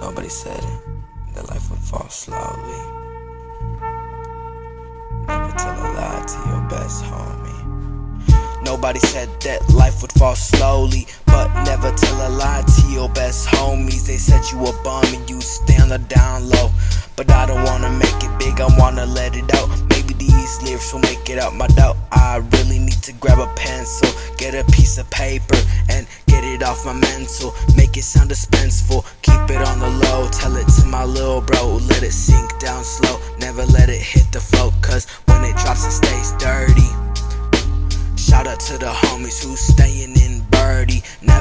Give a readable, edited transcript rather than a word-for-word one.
Nobody said that life would fall slowly. Never tell a lie to your best homie. Nobody said that life would fall slowly, but never tell a lie to your best homies. They said you a bum and you stay on the down low, but I don't wanna make it big, I wanna let it out. Maybe these lyrics will make it out my doubt. I really need to grab a pencil, get a piece of paper, and get it off my mental. Make it sound dispenseful, keep it on the low. Tell it to my little bro, let it sink down slow. Never let it hit the flow, cause when it drops it stays dirty. Shout out to the homies who's staying in birdie. Never